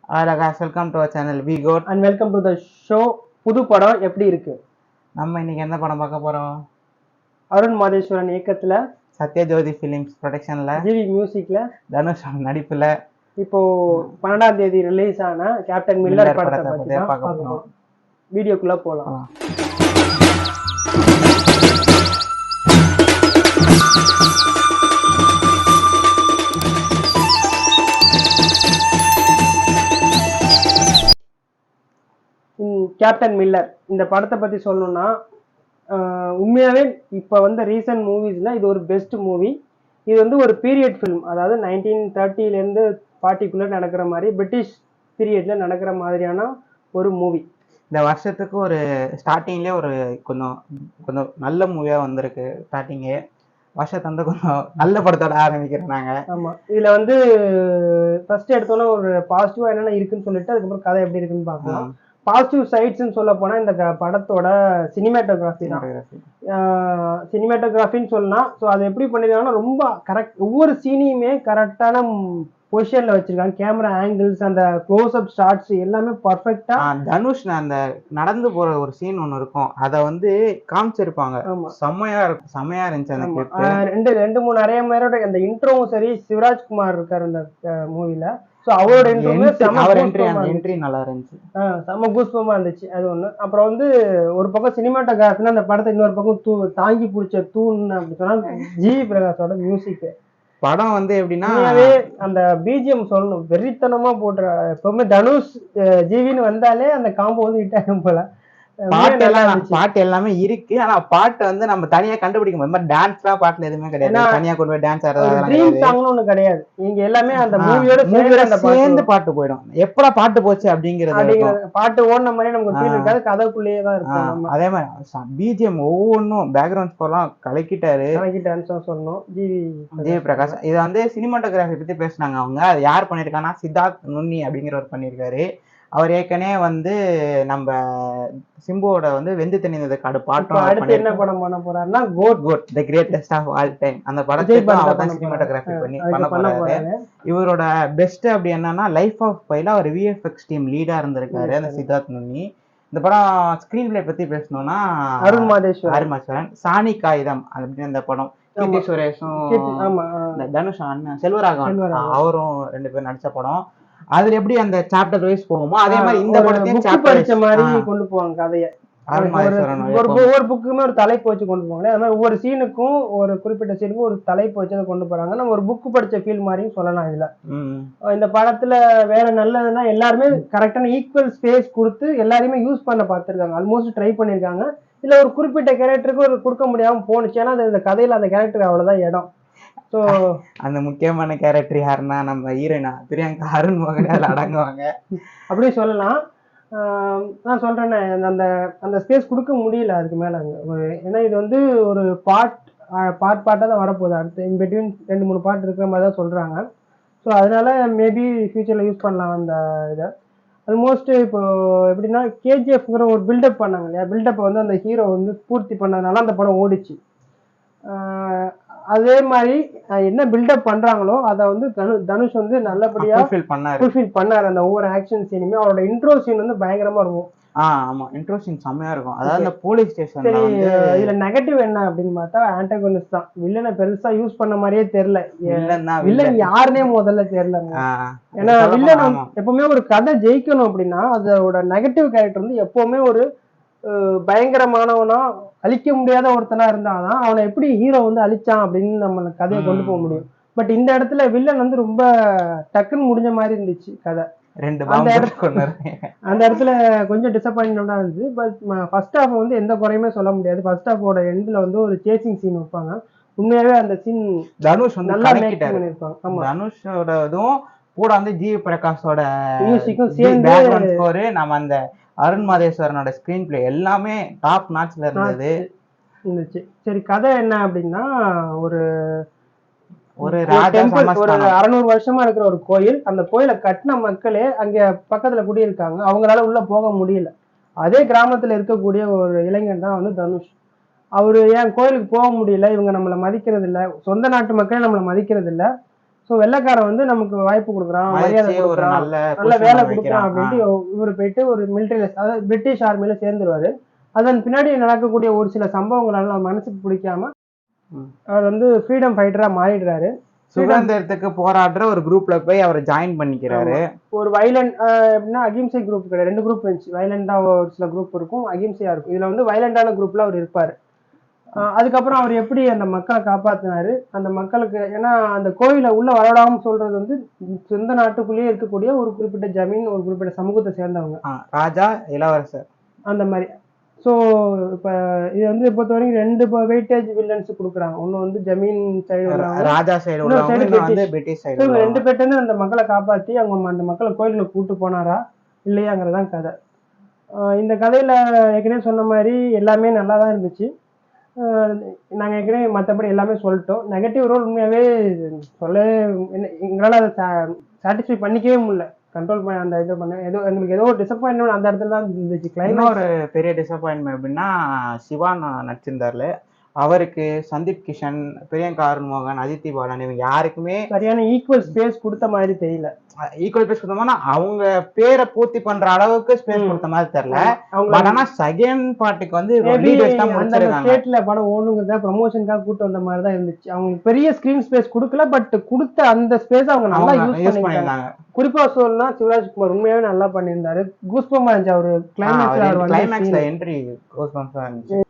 guys, welcome to our channel We Got and welcome to the show. புது படம் எப்படி இருக்கு? நம்ம இன்னைக்கு என்ன படம் பார்க்க போறோம்? அருண் மாதேஸ்வரன் இயக்கத்துல, சத்யஜோதி ஃபிலிம்ஸ் ப்ரொடக்ஷன்ல, ஜிவி மியூசிக்ல, தனுஷ் நடிப்புல இப்போ 12ஆம் தேதி ரிலீஸ் ஆன கேப்டன் மில்லர் படத்தை பத்தி தான் பார்க்க போறோம். வீடியோக்குள்ள போலாம். கேப்டன் மில்லர் இந்த படத்தை பற்றி சொல்லணும்னா உண்மையாகவே இப்போ வந்து ரீசன்ட் மூவிஸில் இது ஒரு பெஸ்ட் மூவி. இது வந்து ஒரு பீரியட் ஃபிலிம், அதாவது 1930லேருந்து 40க்குள்ளே நடக்கிற மாதிரி, பிரிட்டிஷ் பீரியடில் நடக்கிற மாதிரியான ஒரு மூவி. இந்த வருஷத்துக்கு ஒரு ஸ்டார்டிங்லேயே ஒரு கொஞ்சம் கொஞ்சம் நல்ல மூவியாக வந்திருக்கு. ஸ்டார்டிங்கே வருஷத்தை வந்து கொஞ்சம் நல்ல படத்தோட ஆரம்பிக்கிறோம் நாங்கள். ஆமாம், இதில் வந்து ஃபர்ஸ்ட் எடுத்தோன்னே ஒரு பாசிட்டிவாக என்னென்ன இருக்குன்னு சொல்லிட்டு அதுக்கப்புறம் கதை எப்படி இருக்குன்னு பார்க்கலாம். பாசிட்டிவ் சைட்ஸ்ன்னு சொல்ல போனால் இந்த படத்தோட சினிமேட்டோகிராஃபி தான். சினிமேட்டோகிராஃபின்னு சொல்லலாம். ஸோ அதை எப்படி பண்ணிருக்காங்கன்னா ரொம்ப கரெக்ட், ஒவ்வொரு சீனையுமே கரெக்டான பொசிஷன்ல வச்சிருக்காங்க. கேமரா ஆங்கிள்ஸ், அந்த க்ளோஸ் அப் ஷாட்ஸ் எல்லாமே பர்ஃபெக்டா. தனுஷ் அந்த நடந்து போற ஒரு சீன் ஒன்று இருக்கும், அதை வந்து காமிச்சிருப்பாங்க. செம்மையா இருக்கும், செம்மையா இருந்துச்சு அந்த கிளிப். ரெண்டு மூணு நிறைய பேரோட அந்த இன்ட்ரோவும் சரி, சிவராஜ்குமார் இருக்காரு அந்த மூவில. ஸோ அவரோட என்ட்ரி நல்லா இருந்துச்சு, செம்ம கூஸ்பமா இருந்துச்சு. அது ஒண்ணு. அப்புறம் வந்து ஒரு பக்கம் சினிமாட்டோகிராஃபினா அந்த படத்தை இன்னொரு பக்கம் தாங்கி பிடிச்ச தூண் அப்படி சொன்னா ஜிவி பிரகாஷோட மியூசிக். படம் வந்து எப்படின்னா அந்த பிஜிஎம் சொல்லணும், வெறித்தனமா போடுற. எப்பவுமே தனுஷ் ஜிவின்னு வந்தாலே அந்த காம்போ வந்து ஹிட் ஆகும் போல. பாட்டு எல்லாமே இருக்கு. ஆனா பாட்டு வந்து நம்ம தனியா கண்டுபிடிக்க முடியும். டான்ஸ் எல்லாம் பாட்டுல எதுவுமே கிடையாது. தனியா கொண்டு போய் டான்ஸ் ஆடுறது கிடையாது. இங்க எல்லாமே அந்த மூவியோட சேர்ந்து பாட்டு போயிடும். எப்படா பாட்டு போச்சு அப்படிங்கிறது, பாட்டு ஓடுன மாதிரி நமக்கு ஃபீல் இருக்காது, கதைக்குள்ளேயே தான் இருக்கும். அதே மாதிரி பிஜிஎம் ஒவ்வொன்றும் பேக்ரவுண்ட் ஸ்கோர்லாம் கலக்கிட்டாருன்னு சொல்லணும் ஜிவி பிரகாஷ். இது வந்து சினிமாட்டோகிராஃபி பத்தி பேசினாங்க அவங்க. அது யார் பண்ணிருக்காங்கன்னா சித்தார்த் நுண்ணி அப்படிங்கிறவர் பண்ணிருக்காரு. அவர் ஏற்கனவே வந்து நம்ம சிம்புவோட வந்து வெந்து தணிந்தது காடு பாட்டும். அடுத்து என்ன படம் பண்ண போறாருன்னா GOAT the greatest of all time அந்த படத்துக்கு அவர் தான் சினிமாட்டோகிராஃபி பண்ண போறாரு. இவரோட பெஸ்ட் அப்படி என்னன்னா லைஃப் ஆஃப் பைல அவர் விஎஃப்எக்ஸ் டீம் லீடா இருந்திருக்காரு அந்த சித்தார்த் நுண்ணி. இந்த படம் ஸ்கிரீன் பிளே பத்தி பேசணும்னா அருண் மாதேஸ்வரன். சாணி காகிதம் அப்படின்னு அந்த படம் கீர்த்தி சுரேஷும் தனுஷ் அண்ணன் செல்வராகவன் அவரும் 2 பேரும் நடிச்ச படம். அதுல எப்படி அந்த சாப்டர் வைஸ் போகுமோ அதே மாதிரி இந்த படத்தையும் படிச்ச மாதிரி கொண்டு போவாங்க கதையை. ஒவ்வொரு புக்குமே ஒரு தலைப்பு வச்சு கொண்டு போவாங்க. அது மாதிரி ஒவ்வொரு சீனுக்கும் ஒரு குறிப்பிட்ட சீனுக்கும் ஒரு தலைப்பு வச்சு அதை கொண்டு போறாங்க. நம்ம ஒரு புக்கு படிச்ச ஃபீல் மாதிரியும் சொல்லலாம். இதுல இந்த படத்துல வேற நல்லதுன்னா எல்லாருமே கரெக்டான ஈக்குவல் ஸ்பேஸ் கொடுத்து எல்லாரையுமே யூஸ் பண்ண பார்த்துருக்காங்க. ஆல்மோஸ்ட் ட்ரை பண்ணிருக்காங்க. இல்ல ஒரு குறிப்பிட்ட கேரக்டருக்கு ஒரு கொடுக்க முடியாம போனுச்சு. ஏன்னா இந்த கதையில அந்த கேரக்டருக்கு அவ்வளவுதான் இடம். ஸோ அந்த முக்கியமான கேரக்டர் யாருன்னா நம்ம ஹீரோயினா பிரியங்கா அருண் மோகன் அடங்குவாங்க அப்படி சொல்லலாம். நான் சொல்றேன்னு அந்த அந்த ஸ்பேஸ் கொடுக்க முடியல அதுக்கு மேல அங்க. ஏன்னா இது வந்து ஒரு பார்ட்டாக தான் வரப்போகுது. அடுத்து இன் பிட்வீன் 2-3 பார்ட் இருக்கிற மாதிரி தான் சொல்றாங்க. ஸோ அதனால மேபி ஃபியூச்சர்ல யூஸ் பண்ணலாம் அந்த இதை. ஆல்மோஸ்ட் இப்போ எப்படின்னா கேஜிஎஃப்ங்கிற ஒரு பில்டப் பண்ணாங்க இல்லையா, பில்டப்பை வந்து அந்த ஹீரோ வந்து பூர்த்தி பண்ணதுனால அந்த படம் ஓடிச்சு. அதே மாதிரி என்ன பில்டப் பண்றாங்களோ அதை வந்து தனுஷ் வந்து நல்லபடியா ஃபுல்ஃபில் பண்ணாரு. அந்த ஒவ்வொரு ஆக்ஷன் சீனுமே அவரோட இன்ட்ரோ சீன் வந்து பயங்கரமா இருக்கும். ஆமா, இன்ட்ரோ சீன் செம்மையா இருக்கும். அதாவது அந்த போலீஸ் ஸ்டேஷன். இதுல நெகட்டிவ் என்ன அப்படின்னு பார்த்தா ஆன்டகனிஸ்ட் தான். வில்லனை பெருசா யூஸ் பண்ண மாதிரியே தெரியல. வில்லன் யாருன்னே முதல்ல தெரியல. ஏன்னா வில்லன் எப்பவுமே ஒரு கதை ஜெயிக்கணும் அப்படின்னா அதோட நெகட்டிவ் கேரக்டர் வந்து எப்பவுமே ஒரு பயங்கரமானவனா அழிக்க முடியாத ஒருத்தனா இருந்தாதான் அவனை எப்படி ஹீரோ வந்து அழிச்சான் அப்படின்னு நம்ம கதையை கொண்டு போக முடியும். பட் இந்த இடத்துல வில்லன் வந்து ரொம்ப டக்குன்னு முடிஞ்ச மாதிரி இருந்துச்சு கதை. அந்த இடத்துல கொஞ்சம் டிசப்பாயின்மெண்டா இருந்துச்சு. பட் ஃபர்ஸ்ட் ஹாஃப் வந்து எந்த குறையுமே சொல்ல முடியாது. ஃபர்ஸ்ட் ஹாஃபோட எண்ட்ல வந்து ஒரு சேசிங் சீன் வைப்பாங்க. உண்மையாவே அந்த சீன் தனுஷ் வந்து நல்லா மேக் பண்ணிருப்பாங்க. ஆமா, தனுஷோட இதுவும் கூட வந்து ஜிவி பிரகாஷோட மியூசிக்கும் சேர்ந்து பேக்ரவுண்ட் ஸ்கோர், நம்ம அந்த அருண் மாதேஸ்வரனோட ஸ்கிரீன் பிளே எல்லாமே டாப் நாட்ச்ல இருந்துச்சு. சரி, கதை என்ன அப்படின்னா ஒரு ஒரு 600 வருஷமா இருக்கிற ஒரு கோயில். அந்த கோயிலை கட்டின மக்களே அங்க பக்கத்துல குடியிருக்காங்க. அவங்களால உள்ள போக முடியல. அதே கிராமத்துல இருக்கக்கூடிய ஒரு இளைஞன் தான் வந்து தனுஷ். அவரு ஏன் கோயிலுக்கு போக முடியல, இவங்க நம்மளை மதிக்கிறது இல்லை, சொந்த நாட்டு மக்களே நம்மளை மதிக்கிறது இல்லை. ஸோ வெள்ளைக்காரன் வந்து நமக்கு வாய்ப்பு கொடுக்குறான், மரியாதை கொடுக்குறான், நல்ல வேலை கொடுக்குறான் அப்படின்ட்டு இவர் போயிட்டு ஒரு மிலிட்டரியில, அதாவது பிரிட்டிஷ் ஆர்மியில சேர்ந்துருவாரு. அதன் பின்னாடி நடக்கக்கூடிய ஒரு சில சம்பவங்களால மனசுக்கு பிடிக்காம அவர் வந்து ஃப்ரீடம் ஃபைட்டரா மாறிடுறாரு. சுதந்திரத்துக்கு போராடுற ஒரு குரூப்ல போய் அவர் ஜாயின் பண்ணிக்கிறாரு. ஒரு வைலண்ட் எப்படின்னா அகிம்சை குரூப் கிடையாது, 2 குரூப் இருந்துச்சு. வைலண்டா ஒரு சில குரூப் இருக்கும், அகிம்சையா இருக்கும். இதுல வந்து வைலண்டான குரூப்ல அவர் இருப்பாரு. அதுக்கப்புறம் அவர் எப்படி அந்த மக்களை காப்பாத்தினாரு, அந்த மக்களுக்கு, ஏன்னா அந்த கோயிலை உள்ள வரவிடாம சொல்றது வந்து சொந்த நாட்டுக்குள்ளேயே இருக்கக்கூடிய ஒரு குறிப்பிட்ட ஜமீன், ஒரு குறிப்பிட்ட சமூகத்தை சேர்ந்தவங்க, ராஜா, இளவரசர், அந்த மாதிரி. ஸோ இப்போ இது வந்து பொறுத்த வரைக்கும் 2 வெயிட்டேஜ் வில்லன்ஸ் கொடுக்குறாங்க. ஒன்று வந்து ஜமீன் சைடு ராஜா சைடு, இன்னொரு சைடு பிரிட்டிஷ் சைடு. 2 பேர்ட்டு அந்த மக்களை காப்பாற்றி அவங்க அந்த மக்களை கோயிலுக்கு கூட்டு போனாரா இல்லையாங்கிறதான் கதை. இந்த கதையில ஏற்கனவே சொன்ன மாதிரி எல்லாமே நல்லா தான் இருந்துச்சு. நாங்கள் ஏற்கனவே மற்றபடி எல்லாமே சொல்லிட்டோம். நெகட்டிவ் ரோல் உண்மையாகவே சொல்ல எங்களால் அதை சாட்டிஸ்ஃபை பண்ணிக்கவே முடியல, கண்ட்ரோல் பண்ண அந்த இது பண்ண ஏதோ எங்களுக்கு ஏதோ ஒரு டிசப்பாயின்மெண்ட் அந்த இடத்துல தான் இருந்துச்சு. இன்னும் ஒரு பெரிய டிசப்பாயின்மெண்ட் அப்படின்னா சிவா நடிச்சிருந்தார்ல, அவருக்கு சந்தீப் கிஷன், பிரியங்கா அருண் மோகன், அதித்தி பாலன் இவங்க யாருக்குமே சரியான ஈக்குவல் ஸ்பேஸ் கொடுத்த மாதிரி தெரியல. ஈக்குவல் ஸ்பேஸ் கொடுத்தோம்னா அவங்க பேரை பூர்த்தி பண்ற அளவுக்கு ஸ்பேஸ் கொடுத்த மாதிரி தெரியல. பட் ஆனா செகண்ட் பார்ட்டுக்கு வந்து அந்த ஸ்டேட்ல படம் ஓடுங்கிறத ப்ரமோஷனுக்காக கூட்டு வந்த மாதிரி தான் இருந்துச்சு. அவங்களுக்கு பெரிய ஸ்கிரீன் ஸ்பேஸ் கொடுக்கல, பட் கொடுத்த அந்த ஸ்பேஸ் அவங்க நல்லா யூஸ் பண்ணிருந்தாங்க. குறிப்பா சொல்லணும்னா சிவராஜ்குமார் உண்மையாவே நல்லா பண்ணியிருந்தாரு. கூஸ்பம்பா இருந்துச்சு அவரு கிளைமேக்ஸ்ல என்ட்ரி, கூஸ்பம்பா இருந்துச்சு.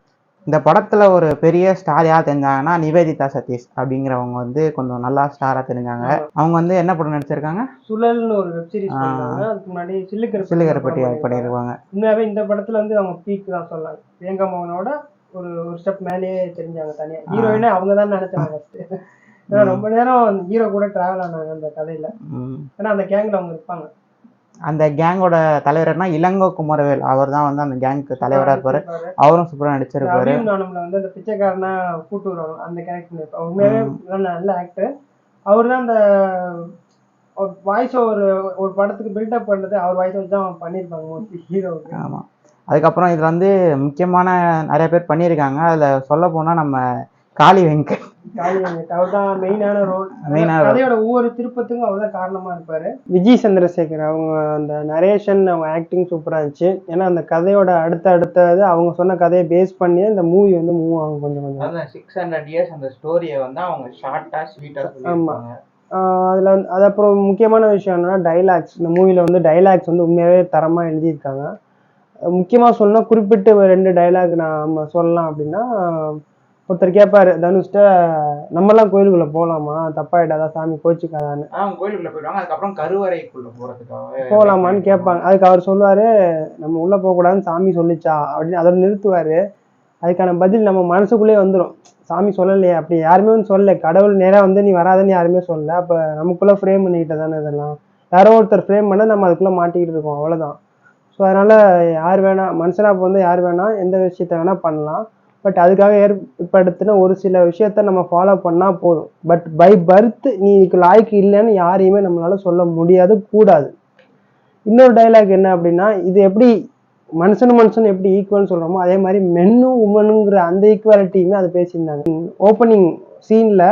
இந்த படத்துல ஒரு பெரிய ஸ்டார் யார் தெரிஞ்சாங்கன்னா நிவேதிதா சதீஷ் அப்படிங்கிறவங்க வந்து கொஞ்சம் நல்லா ஸ்டாரா தெரிஞ்சாங்க. அவங்க வந்து என்ன படம் நடிச்சிருக்காங்க, சுழல்னு ஒரு வெப் சீரிஸ் பண்ணாங்க. அதுக்கு முன்னாடி சில்லுக்கருப்பட்டி பண்ணிருக்காங்க. உண்மையாவே இந்த படத்துல வந்து அவங்க பீக் தான் சொல்லலாம். பிரியங்கா மோகனோட ஒரு ஸ்டெப் மேலேயே தெரிஞ்சாங்க. தனியா ஹீரோயினே அவங்க தான் நினைச்சாங்க ஃபர்ஸ்ட். ரொம்ப நேரம் ஹீரோ கூட டிராவல் ஆனாங்க அந்த கதையில. ஏன்னா அந்த கேங்ல அவங்க இருப்பாங்க. அந்த கேங்கோட தலைவர்னா இளங்கோ குமரவேல், அவர் தான் வந்து அந்த கேங்க்கு தலைவரா இருப்பாரு. அவரும் சூப்பரா நடிச்சிருப்பாரு. வந்து அந்த பிச்சைக்காரனா கூட்டு வருவாங்க அந்த கேரக்டர். உண்மையாவே நல்ல ஆக்டர். அவர் தான் அந்த வாய்ஸ் ஒரு படத்துக்கு பில்டப் பண்றது அவர் வாய்ஸ் வச்சு தான் பண்ணியிருப்பாங்க மோஸ்ட்லி ஹீரோவுக்கு. ஆமா. அதுக்கப்புறம் இதுல வந்து முக்கியமான நிறைய பேர் பண்ணியிருக்காங்க. அதுல சொல்ல போனா நம்ம காளி வெங்கட் அவர் தான் மெயினான ரோல். கதையோட ஒவ்வொரு திருப்பத்துக்கும் அவர் தான் காரணமா இருப்பாரு. விஜய் சந்திரசேகர் அவங்க அந்த நரேஷன், அவங்க ஆக்டிங் சூப்பரா இருந்துச்சு. ஏன்னா அந்த கதையோட அடுத்தது அவங்க சொன்ன கதையை பேஸ் பண்ணி இந்த மூவி வந்து மூவ் ஆகும் கொஞ்சம் கொஞ்சம். 600 years அந்த ஸ்டோரியை வந்து அவங்க ஷார்ட்டா ஸ்வீட்டா சொல்லிருப்பாங்க. அதுல அது அப்புறம் முக்கியமான விஷயம் என்னன்னா டைலாக்ஸ். இந்த மூவில வந்து டைலாக்ஸ் வந்து உண்மையாவே தரமா எழுதியிருக்காங்க. முக்கியமா சொன்னா குறிப்பிட்ட 2 டைலாக் நம்ம சொல்லலாம். அப்படின்னா ஒருத்தர் கேட்பாரு தனுஷ்ட, நம்மலாம் கோயிலுக்குள்ள போகலாமா, தப்பாயிட்டாதான் சாமி கோச்சுக்காதான்னு. கோயிலுக்குள்ள போயிடுவாங்க. அதுக்கப்புறம் கருவறைக்குள்ள போகலாமான்னு கேட்பாங்க. அதுக்கு அவர் சொல்லுவாரு, நம்ம உள்ள போகக்கூடாதுன்னு சாமி சொல்லிச்சா அப்படின்னு அதோட நிறுத்துவாரு. அதுக்கான பதில் நம்ம மனசுக்குள்ளே வந்துடும். சாமி சொல்லலையே, அப்படி யாருமே வந்து சொல்லலை. கடவுள் நேராக வந்து நீ வராதுன்னு யாருமே சொல்லலை. அப்போ நமக்குள்ள ஃப்ரேம் பண்ணிக்கிட்ட தானே இதெல்லாம். யாரோ ஒருத்தர் ஃப்ரேம் பண்ண நம்ம அதுக்குள்ள மாட்டிக்கிட்டு இருக்கோம், அவ்வளோதான். ஸோ அதனால யார் வேணா, மனுஷனா வந்து யார் வேணா எந்த விஷயத்த வேணா பண்ணலாம். பட் அதுக்காக ஏற்படுத்தின ஒரு சில விஷயத்த நம்ம ஃபாலோ பண்ணா போதும். பட் பை பர்த் நீ இதுக்கு லாய்க்கு இல்லைன்னு யாரையுமே நம்மளால சொல்ல முடியாது, கூடாது. இன்னொரு டைலாக் என்ன அப்படின்னா, இது எப்படி மனுஷன் எப்படி ஈக்குவல்னு சொல்றோமோ அதே மாதிரி மென்னும் உமனுங்கிற அந்த ஈக்குவாலிட்டியுமே அதை பேசியிருந்தாங்க. ஓப்பனிங் சீன்ல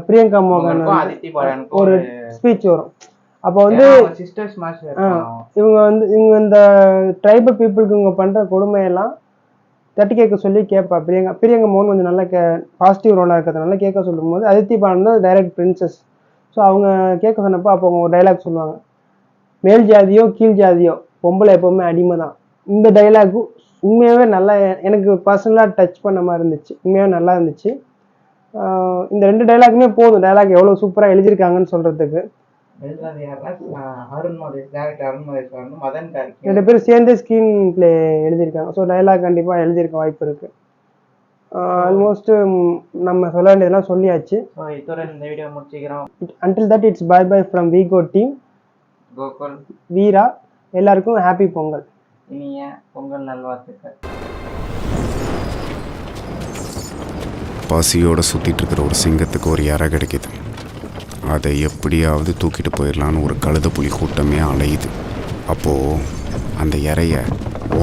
பிரியங்கா மோகன் ஒரு ஸ்பீச் வரும். அப்போ வந்து இவங்க இந்த ட்ரைபல் பீப்புளுக்கு இவங்க பண்ற கொடுமையெல்லாம் தட்டி கேட்க சொல்லி கேட்பா பிரியங்கா மோகன் கொஞ்சம் நல்லா பாசிட்டிவ் ரோலாக இருக்கிறதுனால கேட்க சொல்லும் போது அதித்தி பாலன் தான் டைரக்ட் பிரின்சஸ். ஸோ அவங்க கேட்க சொன்னப்போ அப்போ அவங்க ஒரு டைலாக் சொல்லுவாங்க, மேல் ஜாதியோ கீழ் ஜாதியோ பொம்பளை எப்பவுமே அடிமை தான். இந்த டைலாக்கு உண்மையாகவே நல்லா எனக்கு பர்சனலாக டச் பண்ண மாதிரி இருந்துச்சு. உண்மையாக நல்லா இருந்துச்சு. இந்த 2 டைலாக்குமே போதும் டைலாக் எவ்வளோ சூப்பராக எழுதியிருக்காங்கன்னு சொல்கிறதுக்கு. 2 பேரும் சேர்ந்து ஸ்கிரீன் பிளே எழுதியிருக்காங்க. ஸோ டைலாக் கண்டிப்பாக எழுதியிருக்க வாய்ப்பு இருக்கு. ஆல்மோஸ்ட் நம்ம சொல்ல வேண்டியதெல்லாம் சொல்லியாச்சு. Until that it's bye bye from Vigo team. Gokul, வீரா, எல்லாருக்கும் ஹாப்பி பொங்கல். இனிய பொங்கல் நல்வாழ்த்துக்கள். பசியோட சுற்றிட்டு இருக்கிற ஒரு சிங்கத்துக்கு ஒரு இறை கிடைக்கிது. அதை எப்படியாவது தூக்கிட்டு போயிடலான்னு ஒரு கழுத புலி கூட்டமே அலையுது. அப்போது அந்த இறைய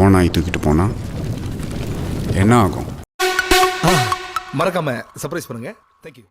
ஓனாய் தூக்கிட்டு போனால் என்ன ஆகும்? மறக்காம சர்ப்ரைஸ் பண்ணுங்க. தேங்க்யூ.